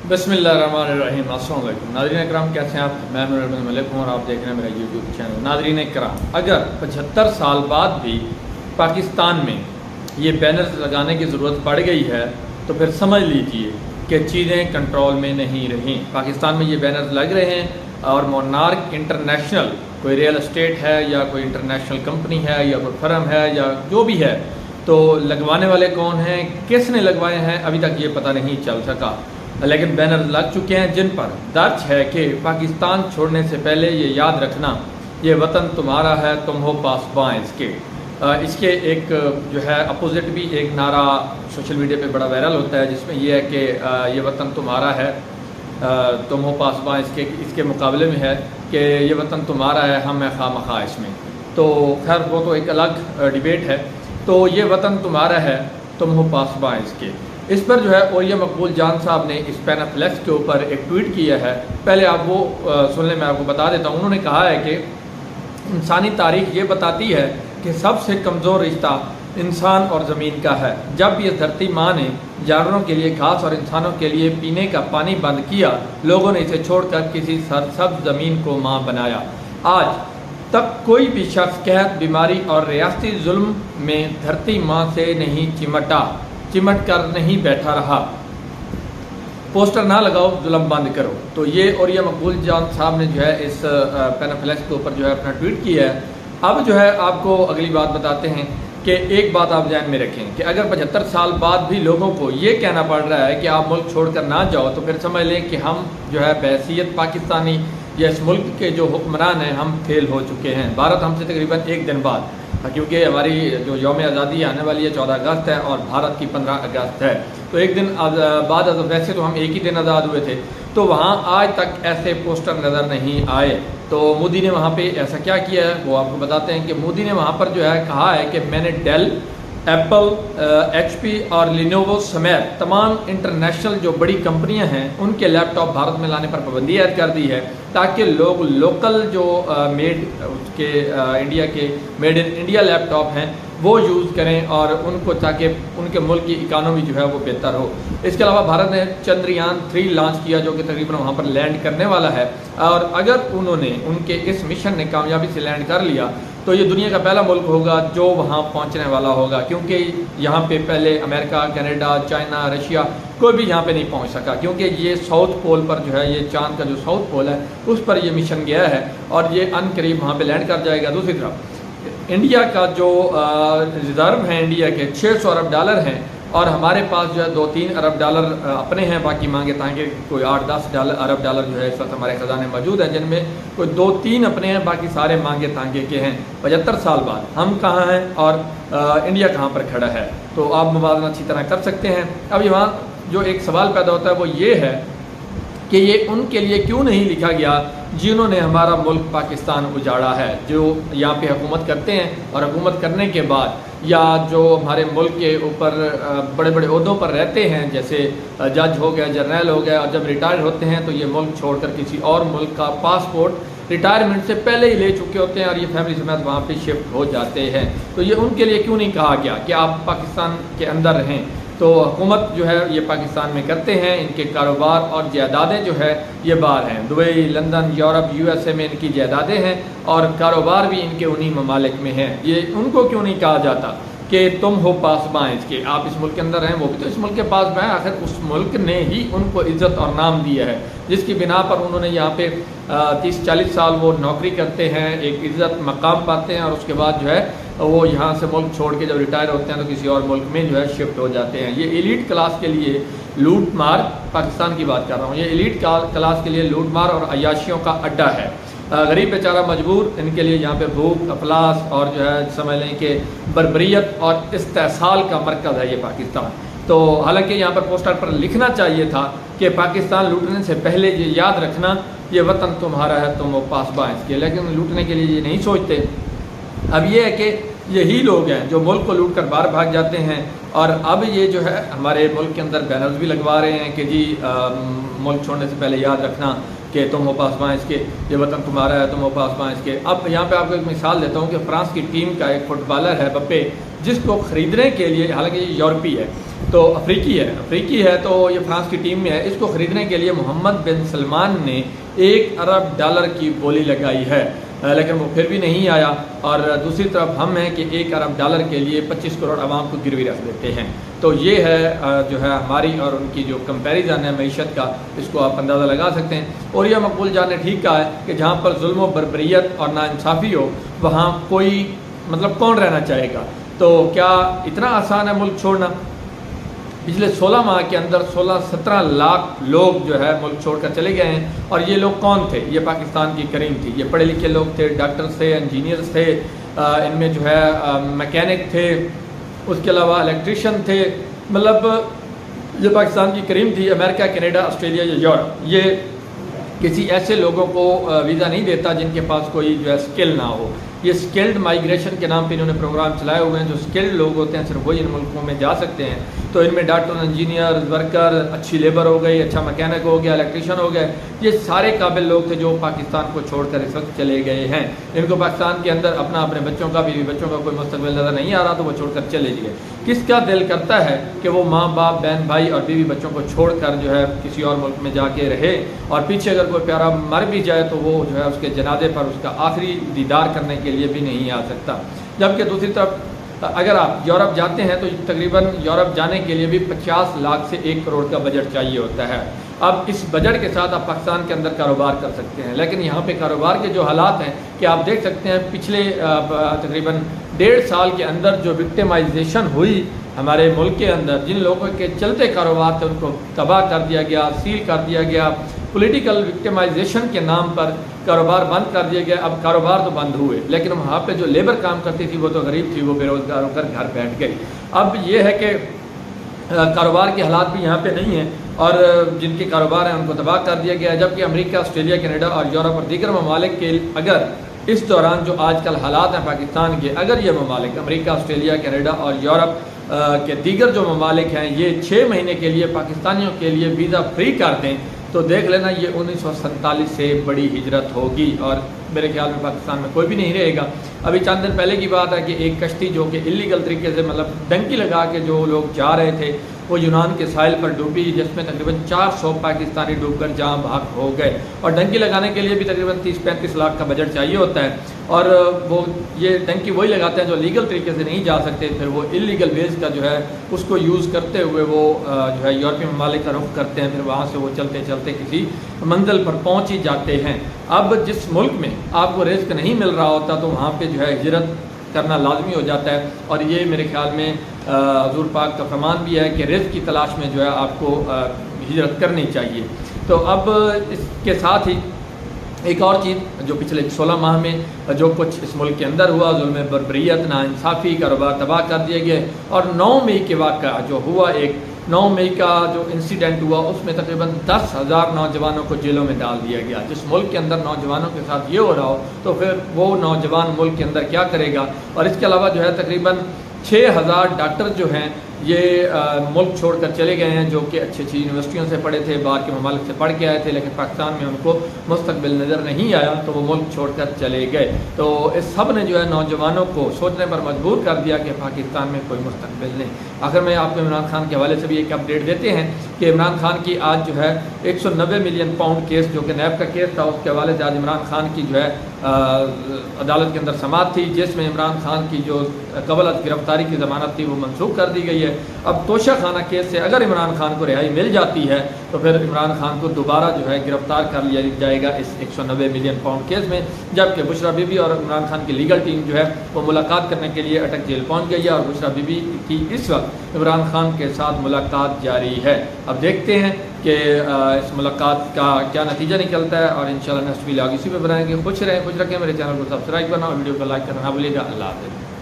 बिस्मिल्लाहिर्रहमानिर्रहीम। अस्सलाम वालेकुम नाज़रीन इकराम, कैसे हैं आप? मैं नूर मलिक हूँ और आप देख रहे हैं मेरा यूट्यूब चैनल। नाज़रीन इकराम, अगर 75 साल बाद भी पाकिस्तान में ये बैनर्स लगाने की ज़रूरत पड़ गई है तो फिर समझ लीजिए कि चीज़ें कंट्रोल में नहीं रहीं। पाकिस्तान में ये बैनर्स लग रहे हैं और मोनार्क इंटरनेशनल कोई रियल एस्टेट है या कोई इंटरनेशनल कंपनी है या कोई फर्म है या जो भी है, तो लगवाने वाले कौन हैं, किसने लगवाए हैं, अभी तक ये पता नहीं चल सका। लेकिन बैनर लग चुके हैं जिन पर दर्ज है कि पाकिस्तान छोड़ने से पहले ये याद रखना, ये वतन तुम्हारा है, तुम हो पासबां इसके। इसके एक जो है अपोजिट भी एक नारा सोशल मीडिया पे बड़ा वायरल होता है, जिसमें ये है कि ये वतन तुम्हारा है, तुम हो पासबां इसके। इसके मुकाबले में है कि ये वतन तुम्हारा है, हम है खामखा इसमें। तो खैर वो तो एक अलग डिबेट है। तो ये वतन तुम्हारा है, तुम हो पासबां इसके। इस पर जो है ओरिया मकबूल जान साहब ने इस पैनाफ्लेक्स के ऊपर एक ट्वीट किया है। पहले आप वो सुनने में आपको बता देता हूँ। उन्होंने कहा है कि इंसानी तारीख ये बताती है कि सबसे कमज़ोर रिश्ता इंसान और ज़मीन का है। जब ये धरती माँ ने जानवरों के लिए घास और इंसानों के लिए पीने का पानी बंद किया, लोगों ने इसे छोड़कर किसी सरसब्ज़ ज़मीन को माँ बनाया। आज तक कोई भी शख्स कहत, बीमारी और रियासती जुल्म में धरती माँ से नहीं चिमट कर नहीं बैठा रहा। पोस्टर ना लगाओ, जुल्म बंद करो। तो ये और ये मकबूल जान साहब ने जो है इस पैनाफ्लेक्स के ऊपर जो है अपना ट्वीट किया है। अब जो है आपको अगली बात बताते हैं कि एक बात आप ध्यान में रखें कि अगर 75 साल बाद भी लोगों को ये कहना पड़ रहा है कि आप मुल्क छोड़कर ना जाओ, तो फिर समझ लें कि हम जो है बहैसियत पाकिस्तानी या इस मुल्क के जो हुक्मरान हैं हम फेल हो चुके हैं। भारत हमसे तकरीबन एक दिन बाद, क्योंकि हमारी जो यौम आज़ादी आने वाली है 14 अगस्त है और भारत की 15 अगस्त है, तो एक दिन बाद, वैसे तो हम एक ही दिन आज़ाद हुए थे, तो वहाँ आज तक ऐसे पोस्टर नज़र नहीं आए। तो मोदी ने वहाँ पे ऐसा क्या किया है वो आपको बताते हैं कि मोदी ने वहाँ पर जो है कहा है कि मैंने डेल, एप्पल, HP और लिनोवो समेत तमाम इंटरनेशनल जो बड़ी कंपनियां हैं उनके लैपटॉप भारत में लाने पर पाबंदी ऐड कर दी है, ताकि लोग लोकल जो मेड के इंडिया के मेड इन इंडिया लैपटॉप हैं वो यूज़ करें और उनको, ताकि उनके मुल्क की इकानमी जो है वो बेहतर हो। इसके अलावा भारत ने चंद्रयान 3 लॉन्च किया, जो कि तकरीबन वहाँ पर लैंड करने वाला है। और अगर उन्होंने उनके इस मिशन ने कामयाबी से लैंड कर लिया तो ये दुनिया का पहला मुल्क होगा जो वहाँ पहुँचने वाला होगा, क्योंकि यहाँ पे पहले अमेरिका, कनाडा, चाइना, रशिया कोई भी यहाँ पे नहीं पहुँच सका, क्योंकि ये साउथ पोल पर जो है, ये चांद का जो साउथ पोल है उस पर ये मिशन गया है और ये अनकरीब वहाँ पे लैंड कर जाएगा। दूसरी तरफ इंडिया का जो रिज़र्व है इंडिया के 600 अरब डॉलर हैं और हमारे पास जो है 2-3 अरब डॉलर अपने हैं, बाकी मांगे तांगे कोई 8-10 अरब डॉलर जो है इस वक्त हमारे ख़जाने मौजूद हैं, जिनमें कोई 2-3 अपने हैं, बाकी सारे मांगे तांगे के हैं। 75 साल बाद हम कहाँ हैं और इंडिया कहाँ पर खड़ा है, तो आप मुवाज़ना अच्छी तरह कर सकते हैं। अब यहाँ जो एक सवाल पैदा होता है वो ये है कि ये उनके लिए क्यों नहीं लिखा गया जिन्होंने हमारा मुल्क पाकिस्तान उजाड़ा है, जो यहाँ पे हुकूमत करते हैं और हुकूमत करने के बाद या जो हमारे मुल्क के ऊपर बड़े बड़े ओहदों पर रहते हैं, जैसे जज हो गए, जर्नल हो गए, और जब रिटायर होते हैं तो ये मुल्क छोड़कर किसी और मुल्क का पासपोर्ट रिटायरमेंट से पहले ही ले चुके होते हैं और ये फैमिली समेत वहाँ पे शिफ्ट हो जाते हैं। तो ये उनके लिए क्यों नहीं कहा गया कि आप पाकिस्तान के अंदर रहें। तो हुकूमत जो है ये पाकिस्तान में करते हैं, इनके कारोबार और जायदादें जो है ये बाहर हैं, दुबई, लंदन, यूरोप, USA में इनकी जायदादें हैं और कारोबार भी इनके उन्हीं ममालिक में हैं। ये उनको क्यों नहीं कहा जाता कि तुम हो पासबां इसके, आप इस मुल्क के अंदर हैं, वो भी तो इस मुल्क के पासबां हैं। आखिर उस मुल्क ने ही उनको इज़्ज़त और नाम दिया है, जिसकी बिना पर उन्होंने यहाँ पे 30-40 साल वो नौकरी करते हैं, एक इज़्ज़त मकाम पाते हैं और उसके बाद जो है वो यहाँ से मुल्क छोड़ के जब रिटायर होते हैं तो किसी और मुल्क में जो है शिफ्ट हो जाते हैं। ये एलीट क्लास के लिए लूट मार, पाकिस्तान की बात कर रहा हूँ, ये एलीट क्लास के लिए लूट मार और अयाशियों का अड्डा है। गरीब बेचारा मजबूर, इनके लिए यहाँ पे भूख, अफलास और जो है समझ लें कि बर्बरियत और इस्तेसाल का मरकज़ है ये पाकिस्तान। तो हालांकि यहाँ पर पोस्टर पर लिखना चाहिए था कि पाकिस्तान लूटने से पहले ये याद रखना, ये वतन तुम्हारा है, तुम वो पासबां इसके, लेकिन लूटने के लिए ये नहीं सोचते। अब ये है कि यही लोग हैं जो मुल्क को लूट कर बाहर भाग जाते हैं और अब ये जो है हमारे मुल्क के अंदर बैनर्स भी लगवा रहे हैं कि जी मुल्क छोड़ने से पहले याद रखना कि तुम हो पासबां इसके, ये वतन तुम्हारा है, तुम हो पासबां इसके। अब यहाँ पे आपको एक मिसाल देता हूँ कि फ्रांस की टीम का एक फुटबॉलर है बप्पे, जिसको ख़रीदने के लिए, हालांकि ये यूरोपी है, तो अफ्रीकी है तो ये फ्रांस की टीम में है। इसको ख़रीदने के लिए मोहम्मद बिन सलमान ने $1 अरब की बोली लगाई है, लेकिन वो फिर भी नहीं आया। और दूसरी तरफ हम हैं कि $1 अरब के लिए 25 करोड़ आवाम को गिरवी रख देते हैं। तो ये है जो है हमारी और उनकी जो कंपैरिजन है मईशत का, इसको आप अंदाज़ा लगा सकते हैं। और यह मकबूल जान ने ठीक कहा है कि जहाँ पर जुल्म व बर्बरियत और नाइंसाफ़ी हो वहाँ कोई मतलब कौन रहना चाहेगा। तो क्या इतना आसान है मुल्क छोड़ना? पिछले 16 माह के अंदर 16-17 लाख लोग जो है मुल्क छोड़कर चले गए हैं। और ये लोग कौन थे? ये पाकिस्तान की करीम थी। ये पढ़े लिखे लोग थे, डॉक्टर्स थे, इंजीनियर्स थे, इनमें जो है मैकेनिक थे, उसके अलावा इलेक्ट्रिशियन थे। मतलब ये पाकिस्तान की करीम थी। अमेरिका, कनाडा, ऑस्ट्रेलिया या यूरोप ये किसी ऐसे लोगों को वीज़ा नहीं देता जिनके पास कोई जो है स्किल ना हो। ये स्किल्ड माइग्रेशन के नाम पे इन्होंने प्रोग्राम चलाए हुए हैं। जो स्किल्ड लोग होते हैं सिर्फ वही इन मुल्कों में जा सकते हैं। तो इनमें डॉक्टर, इंजीनियर, वर्कर, अच्छी लेबर हो गई, अच्छा मैकेनिक हो गया, इलेक्ट्रिशियन हो गया, ये सारे काबिल लोग थे जो पाकिस्तान को छोड़कर इस वक्त चले गए हैं। इनको पाकिस्तान के अंदर अपने बच्चों का, बीवी बच्चों का कोई मुस्तकबिल नज़र नहीं आ रहा, तो वो छोड़कर चले गए। किसका दिल करता है कि वो माँ बाप, बहन भाई और बीवी बच्चों को छोड़कर जो है किसी और मुल्क में जाके रहे, और पीछे अगर कोई प्यारा मर भी जाए तो वो जो है उसके जनाजे पर उसका आखिरी दीदार करने के लिए भी नहीं आ सकता। जबकि दूसरी तरफ अगर आप यूरोप जाते हैं तो तकरीबन यूरोप जाने के लिए भी 50 लाख से 1 करोड़ का बजट चाहिए होता है। अब इस बजट के साथ आप पाकिस्तान के अंदर कारोबार कर सकते हैं, लेकिन यहाँ पे कारोबार के जो हालात हैं कि आप देख सकते हैं पिछले तकरीबन 1.5 साल के अंदर जो विक्टिमाइजेशन हुई हमारे मुल्क के अंदर, जिन लोगों के चलते कारोबार थे उनको तबाह कर दिया गया, सील कर दिया गया, पॉलिटिकल विक्टिमाइजेशन के नाम पर कारोबार बंद कर दिया गया। अब कारोबार तो बंद हुए, लेकिन वहाँ पे जो लेबर काम करती थी वो तो गरीब थी, वो बेरोज़गार होकर घर बैठ गई। अब ये है कि कारोबार के हालात भी यहाँ पे नहीं हैं और जिनके कारोबार हैं उनको तबाह कर दिया गया है। जबकि अमेरिका, ऑस्ट्रेलिया, कनाडा और यूरोप और दीगर ममालिक के अगर इस दौरान जो आजकल हालात हैं पाकिस्तान के, अगर ये ममालिक अमेरिका, ऑस्ट्रेलिया, कनाडा और यूरोप के दीगर जो ममालिक हैं ये 6 महीने के लिए पाकिस्तानियों के लिए वीज़ा फ्री कर दें तो देख लेना ये 1947 से बड़ी हिजरत होगी और मेरे ख्याल में पाकिस्तान में कोई भी नहीं रहेगा। अभी चंद दिन पहले की बात है कि एक कश्ती जो कि इलीगल तरीके से मतलब डंकी लगा के जो लोग जा रहे थे वो यूनान के साहिल पर डूबी, जिसमें तकरीबन 400 पाकिस्तानी डूबकर जहाँ भाग हो गए। और डंकी लगाने के लिए भी तकरीबन 30-35 लाख का बजट चाहिए होता है और वो ये डंकी वही लगाते हैं जो लीगल तरीके से नहीं जा सकते, फिर वो इलीगल बेस का जो है उसको यूज़ करते हुए वो जो है यूरोपीय ममालिक का रुख करते हैं, फिर वहाँ से वो चलते चलते किसी मंजिल पर पहुँच ही जाते हैं। अब जिस मुल्क में आपको रिस्क नहीं मिल रहा होता तो वहाँ पे जो है हिजरत करना लाजमी हो जाता है। और ये मेरे ख्याल में हुज़ूर पाक का फरमान भी है कि रिज़्क़ की तलाश में जो है आपको हिजरत करनी चाहिए। तो अब इसके साथ ही एक और चीज़ जो पिछले 16 माह में जो कुछ इस मुल्क के अंदर हुआ, जुल्म, बर्बरियत, नाइंसाफ़ी, कारोबार तबाह कर दिए गए। और 9 मई के वाक़ा जो हुआ, एक 9 मई का जो इंसिडेंट हुआ उसमें तकरीबन 10,000 नौजवानों को जेलों में डाल दिया गया। जिस मुल्क के अंदर नौजवानों के साथ ये हो रहा हो तो फिर वो नौजवान मुल्क के अंदर क्या करेगा। और इसके अलावा जो है तकरीबन 6,000 डॉक्टर जो हैं ये मुल्क छोड़कर चले गए हैं जो कि अच्छी अच्छी यूनिवर्सिटियों से पढ़े थे, बाहर के ममालिक से पढ़ के आए थे, लेकिन पाकिस्तान में उनको मुस्तकबिल नज़र नहीं आया तो वो मुल्क छोड़कर चले गए। तो इस सब ने जो है नौजवानों को सोचने पर मजबूर कर दिया कि पाकिस्तान में कोई मुस्तकबिल नहीं। आखिर में आपको इमरान खान के हवाले से भी एक अपडेट देते हैं कि इमरान खान की आज जो है 190 मिलियन पाउंड केस जो कि नैब का केस था उसके हवाले से आज इमरान खान की जो है अदालत के अंदर समाअत थी, जिसमें इमरान खान की जो कबल गिरफ्तारी की ज़मानत थी वो मनसूख कर दी गई है। अब तोशा खाना केस से अगर इमरान खान को रिहाई मिल जाती है तो फिर इमरान खान को दोबारा जो है गिरफ्तार कर लिया जाएगा इस 190 मिलियन पाउंड केस में। जबकि बुशरा बीबी और इमरान खान की लीगल टीम जो है वो मुलाकात करने के लिए अटक जेल पहुंच गई है और बुशरा बीबी की इस वक्त इमरान खान के साथ मुलाकात जारी है। अब देखते हैं कि इस मुलाकात का क्या नतीजा निकलता है और इंशाल्लाह नेक्स्ट वीडियो आगे इसी पे बनाएंगे। खुश रहें, खुश रखें, मेरे चैनल को सब्सक्राइब करना और वीडियो को लाइक करना ना भूलिएगा। अल्लाह हाफ़िज़।